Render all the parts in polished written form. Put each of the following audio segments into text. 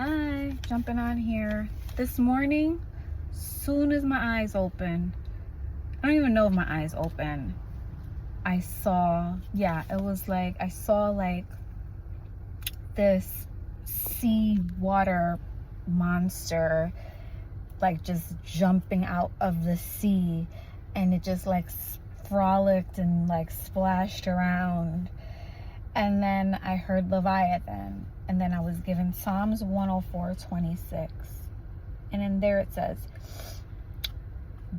Hi, jumping on here. This morning, soon as my eyes open, I don't even know if my eyes open, I saw this sea water monster like just jumping out of the sea, and it just like frolicked and like splashed around. And then I heard Leviathan, and then I was given Psalms 104:26. And in there it says,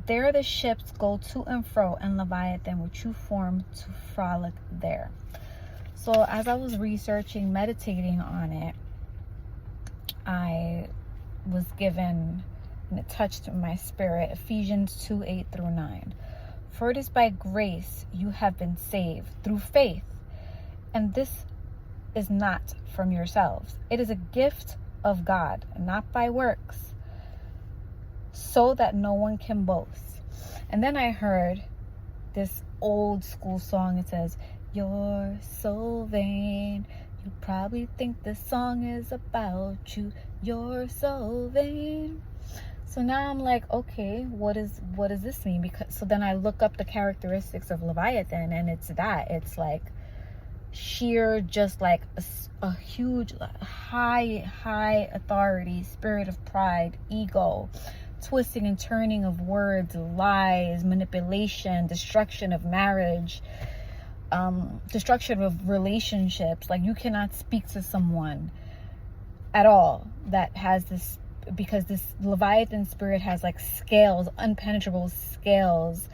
"There the ships go to and fro, and Leviathan which you formed to frolic there." So as I was researching, meditating on it, I was given, and it touched my spirit, Ephesians 2:8-9. "For it is by grace you have been saved through faith. And this is not from yourselves. It is a gift of God, not by works, so that no one can boast." And then I heard this old school song. It says, "You're so vain. You probably think this song is about you. You're so vain." So now I'm like, okay, what does this mean? So then I look up the characteristics of Leviathan, and it's like sheer, just like a huge, high authority, spirit of pride, ego, twisting and turning of words, lies, manipulation, destruction of marriage, destruction of relationships. Like, you cannot speak to someone at all that has this, because this Leviathan spirit has like scales, unpenetrable scales,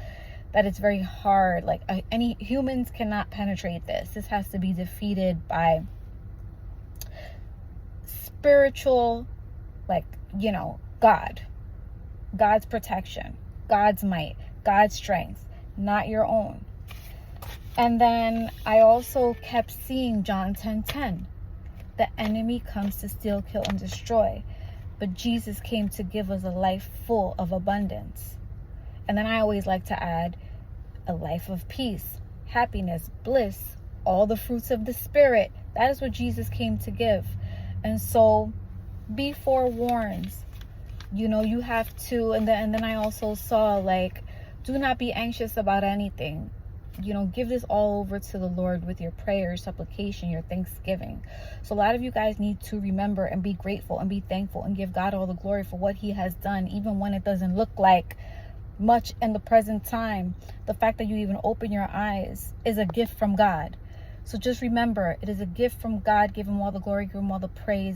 that it's very hard. Like any humans cannot penetrate this. This has to be defeated by spiritual, like, God's protection, God's might, God's strength, not your own. And then I also kept seeing John 10:10. "The enemy comes to steal, kill, and destroy, but Jesus came to give us a life full of abundance." And then I always like to add a life of peace, happiness, bliss, all the fruits of the Spirit. That is what Jesus came to give. And so be forewarned. You have to, and then I also saw, like, do not be anxious about anything. Give this all over to the Lord with your prayers, supplication, your thanksgiving. So a lot of you guys need to remember and be grateful and be thankful and give God all the glory for what he has done, even when it doesn't look like much in the present time. The fact that you even open your eyes is a gift from God. So just remember, it is a gift from God. Give him all the glory, give him all the praise.